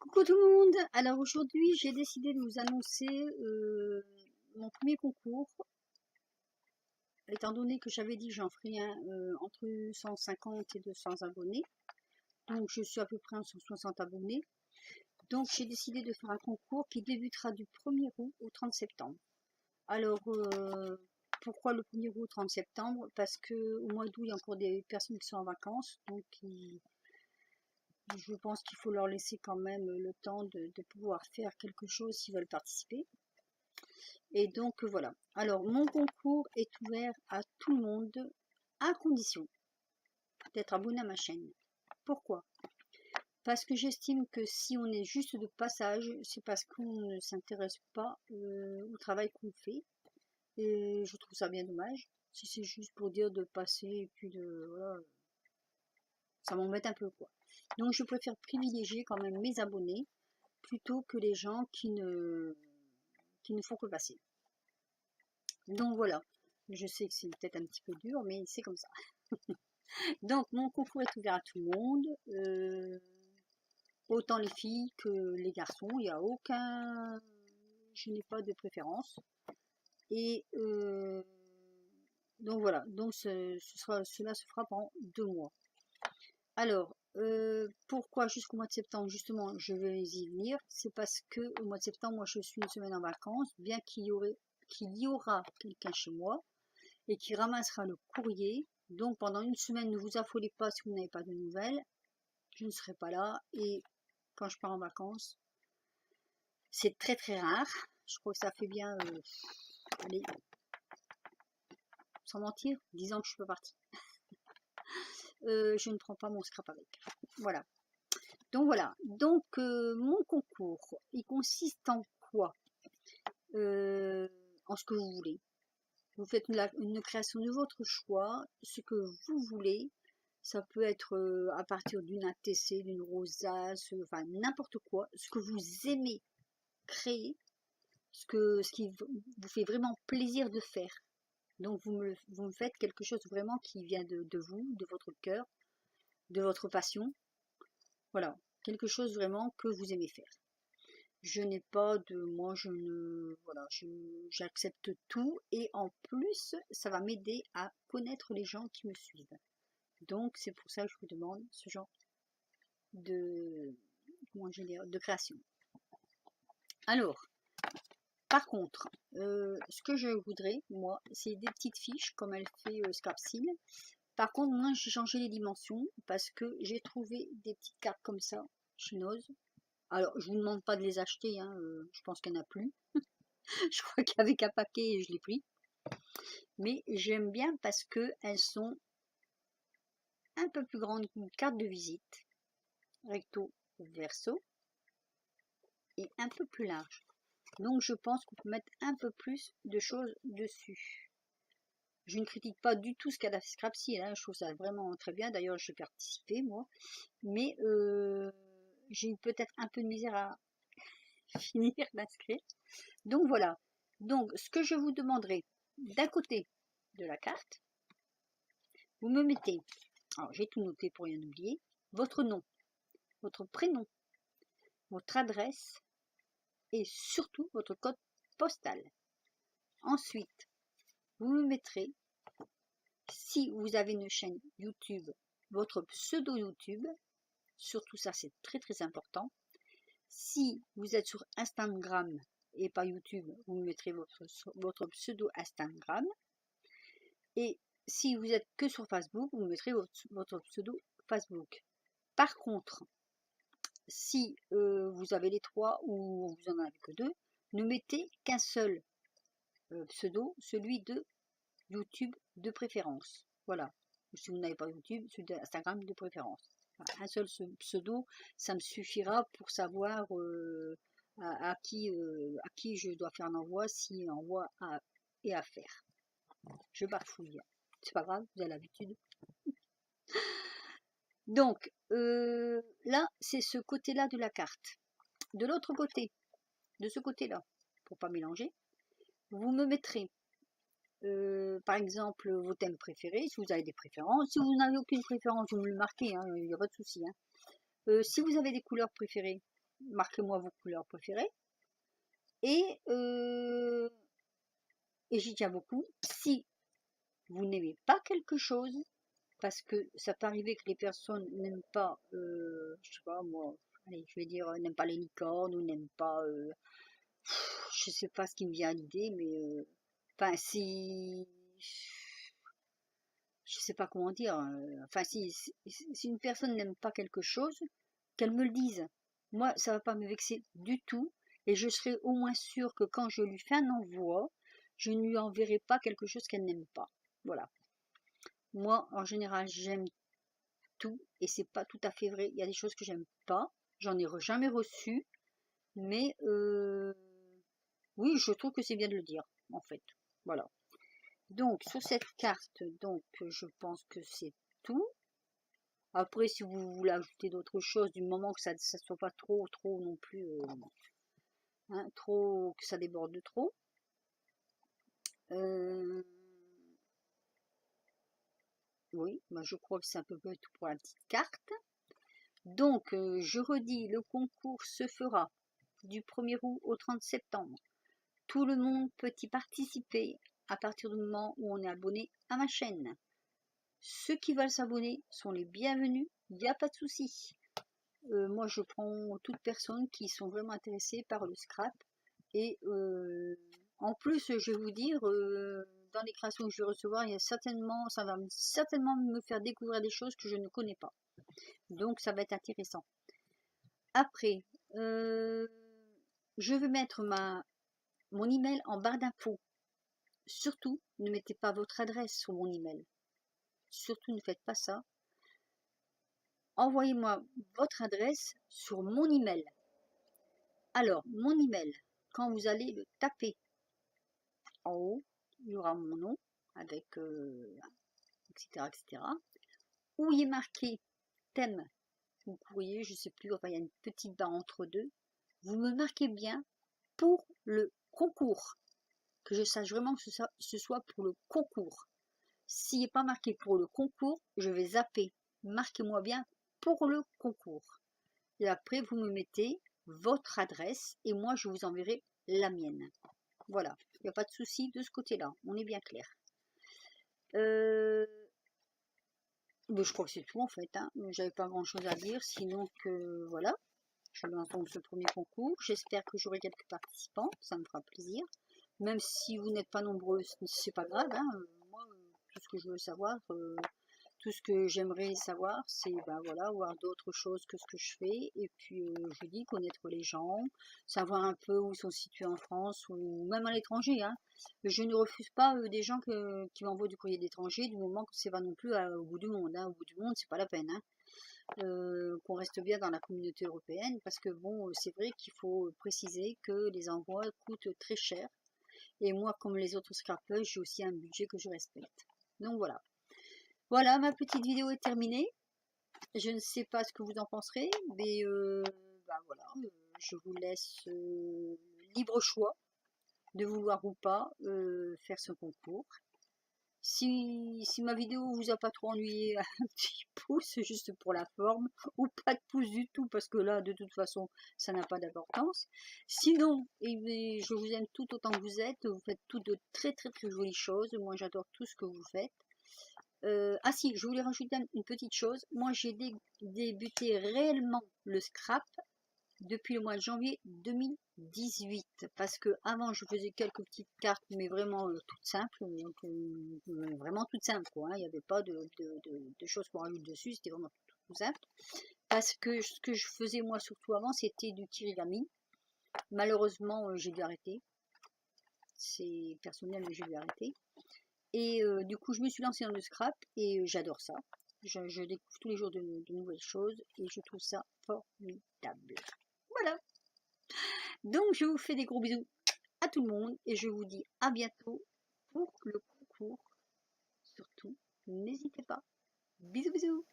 Coucou tout le monde. Alors aujourd'hui j'ai décidé de vous annoncer mon premier concours, étant donné que j'avais dit que j'en ferais un entre 150 et 200 abonnés, donc je suis à peu près à 160 abonnés, donc j'ai décidé de faire un concours qui débutera du 1er août au 30 septembre. Alors pourquoi le 1er août au 30 septembre? Parce que au mois d'août il y a encore des personnes qui sont en vacances, donc je pense qu'il faut leur laisser quand même le temps de pouvoir faire quelque chose s'ils veulent participer. Et donc voilà. Alors mon concours est ouvert à tout le monde à condition d'être abonné à ma chaîne. Pourquoi? Parce que j'estime que si on est juste de passage, c'est parce qu'on ne s'intéresse pas au travail qu'on fait. Et je trouve ça bien dommage. Si c'est juste pour dire de passer et puis de voilà, ça m'embête un peu quoi. Donc je préfère privilégier quand même mes abonnés plutôt que les gens qui ne font que passer. Donc voilà, je sais que c'est peut-être un petit peu dur, mais c'est comme ça. Donc mon concours est ouvert à tout le monde, autant les filles que les garçons, il n'y a aucun... Je n'ai pas de préférence. Et donc voilà, donc cela se fera pendant 2 mois. Alors, pourquoi jusqu'au mois de septembre, justement, je vais y venir, c'est parce que au mois de septembre, moi je suis une semaine en vacances, bien qu'il y aura quelqu'un chez moi, et qui ramassera le courrier. Donc pendant une semaine, ne vous affolez pas si vous n'avez pas de nouvelles. Je ne serai pas là. Et quand je pars en vacances, c'est très très rare. Je crois que ça fait bien, allez, sans mentir, 10 ans que je suis pas partie. Je ne prends pas mon scrap avec. Voilà. Donc voilà. Donc mon concours, il consiste en quoi? En ce que vous voulez. Vous faites une création de votre choix, ce que vous voulez. Ça peut être à partir d'une ATC, d'une rosace, enfin n'importe quoi, ce que vous aimez créer, ce qui vous fait vraiment plaisir de faire. Donc vous me faites quelque chose vraiment qui vient de vous, de votre cœur, de votre passion. Voilà, quelque chose vraiment que vous aimez faire. Je n'ai pas de... Moi, je ne... Voilà, j'accepte tout et en plus, ça va m'aider à connaître les gens qui me suivent. Donc, c'est pour ça que je vous demande ce genre de, comment je vais dire, de création. Alors, par contre, ce que je voudrais, moi, c'est des petites fiches comme elle fait Scrapsil. Par contre, moi, j'ai changé les dimensions parce que j'ai trouvé des petites cartes comme ça chez Noz. Alors, je vous demande pas de les acheter, hein, je pense qu'il n'y en a plus. Je crois qu'il y avait qu'un paquet et je l'ai pris. Mais j'aime bien parce que elles sont un peu plus grandes qu'une carte de visite, recto verso, et un peu plus large. Donc je pense qu'on peut mettre un peu plus de choses dessus. Je ne critique pas du tout ce qu'elle a fait Scrapsy, hein, je trouve ça vraiment très bien. D'ailleurs, j'ai participé moi, mais j'ai eu peut-être un peu de misère à finir d'inscrire. Donc voilà. Donc ce que je vous demanderai, d'un côté de la carte, vous me mettez, alors j'ai tout noté pour rien oublier, votre nom, votre prénom, votre adresse et surtout votre code postal. Ensuite, vous me mettrez, si vous avez une chaîne YouTube, votre pseudo YouTube, surtout ça c'est très très important. Si vous êtes sur Instagram et pas YouTube, vous me mettrez votre pseudo Instagram. Et si vous êtes que sur Facebook, vous me mettrez votre pseudo Facebook. Par contre, si vous avez les trois ou vous en avez que deux, ne mettez qu'un seul pseudo, celui de YouTube de préférence. Voilà. Si vous n'avez pas YouTube, celui d'Instagram de préférence. Voilà. Un seul pseudo, ça me suffira pour savoir à qui je dois faire un envoi, si envoi est à faire. Je bafouille. C'est pas grave, vous avez l'habitude. Donc, là, c'est ce côté-là de la carte. De l'autre côté, de ce côté-là, pour pas mélanger, vous me mettrez par exemple vos thèmes préférés, si vous avez des préférences. Si vous n'avez aucune préférence, vous me le marquez, hein, il n'y a pas de souci. Hein. Si vous avez des couleurs préférées, marquez-moi vos couleurs préférées. Et, et j'y tiens beaucoup. Si vous n'aimez pas quelque chose, parce que ça peut arriver que les personnes n'aiment pas, je sais pas moi, allez, je vais dire, n'aiment pas les licornes ou n'aiment pas, je sais pas ce qui me vient à l'idée, mais enfin si, je sais pas comment dire, enfin si une personne n'aime pas quelque chose, qu'elle me le dise. Moi, ça va pas me vexer du tout, et je serai au moins sûre que quand je lui fais un envoi, je ne lui enverrai pas quelque chose qu'elle n'aime pas. Voilà. Moi, en général, j'aime tout, et c'est pas tout à fait vrai. Il y a des choses que j'aime pas, j'en ai jamais reçu, mais oui, je trouve que c'est bien de le dire, en fait. Voilà. Donc, sur cette carte, donc, je pense que c'est tout. Après, si vous voulez ajouter d'autres choses, du moment que ça ne soit pas trop non plus, hein, trop, que ça déborde de trop. Oui, bah, je crois que c'est un peu près tout pour la petite carte. Donc, je redis, le concours se fera du 1er août au 30 septembre. Tout le monde peut y participer à partir du moment où on est abonné à ma chaîne. Ceux qui veulent s'abonner sont les bienvenus, il n'y a pas de souci. Moi, je prends toutes personnes qui sont vraiment intéressées par le scrap. Et en plus, je vais vous dire, dans les créations que je vais recevoir, il y a certainement, ça va certainement me faire découvrir des choses que je ne connais pas. Donc, ça va être intéressant. Après, je vais mettre mon email en barre d'infos. Surtout, ne mettez pas votre adresse sur mon email. Surtout, ne faites pas ça. Envoyez-moi votre adresse sur mon email. Alors, mon email, quand vous allez le taper en haut, il y aura mon nom avec etc., etc. Où il est marqué thème ou courrier, je ne sais plus, enfin il y a une petite barre entre deux. Vous me marquez bien pour le concours, que je sache vraiment que ce soit pour le concours. S'il n'est pas marqué pour le concours, je vais zapper. Marquez-moi bien pour le concours. Et après, vous me mettez votre adresse et moi, je vous enverrai la mienne. Voilà, il n'y a pas de souci de ce côté-là, on est bien clair. Mais je crois que c'est tout en fait, hein. J'avais pas grand-chose à dire, sinon que voilà, je lance donc ce premier concours. J'espère que j'aurai quelques participants, ça me fera plaisir. Même si vous n'êtes pas nombreux, c'est pas grave, hein. Moi, tout ce que je veux savoir, tout ce que j'aimerais savoir, c'est ben voilà, voir d'autres choses que ce que je fais. Et puis, je vous dis, connaître les gens, savoir un peu où ils sont situés en France ou même à l'étranger, hein. Je ne refuse pas des gens qui m'envoient du courrier d'étranger du moment que c'est pas non plus au bout du monde, hein. Au bout du monde, c'est pas la peine, hein. Qu'on reste bien dans la communauté européenne, parce que bon, c'est vrai qu'il faut préciser que les envois coûtent très cher. Et moi, comme les autres scrapers, j'ai aussi un budget que je respecte. Donc voilà. Voilà, ma petite vidéo est terminée. Je ne sais pas ce que vous en penserez, mais bah voilà, je vous laisse libre choix de vouloir ou pas faire ce concours. Si ma vidéo vous a pas trop ennuyé, un petit pouce juste pour la forme, ou pas de pouce du tout, parce que là, de toute façon, ça n'a pas d'importance. Sinon, eh bien, je vous aime tout autant que vous êtes, vous faites toutes de très très très jolies choses, moi j'adore tout ce que vous faites. Ah si, je voulais rajouter une petite chose. Moi, j'ai débuté réellement le scrap depuis le mois de janvier 2018. Parce que avant, je faisais quelques petites cartes, mais vraiment toutes simples. Donc, vraiment toutes simples, quoi, hein. Il n'y avait pas de choses qu'on rajoute dessus. C'était vraiment tout simple. Parce que ce que je faisais moi surtout avant, c'était du kirigami. Malheureusement, j'ai dû arrêter. C'est personnel, mais j'ai dû arrêter. Et du coup, je me suis lancée dans le scrap et j'adore ça. Je découvre tous les jours de nouvelles choses et je trouve ça formidable. Voilà. Donc, je vous fais des gros bisous à tout le monde et je vous dis à bientôt pour le concours. Surtout, n'hésitez pas. Bisous, bisous.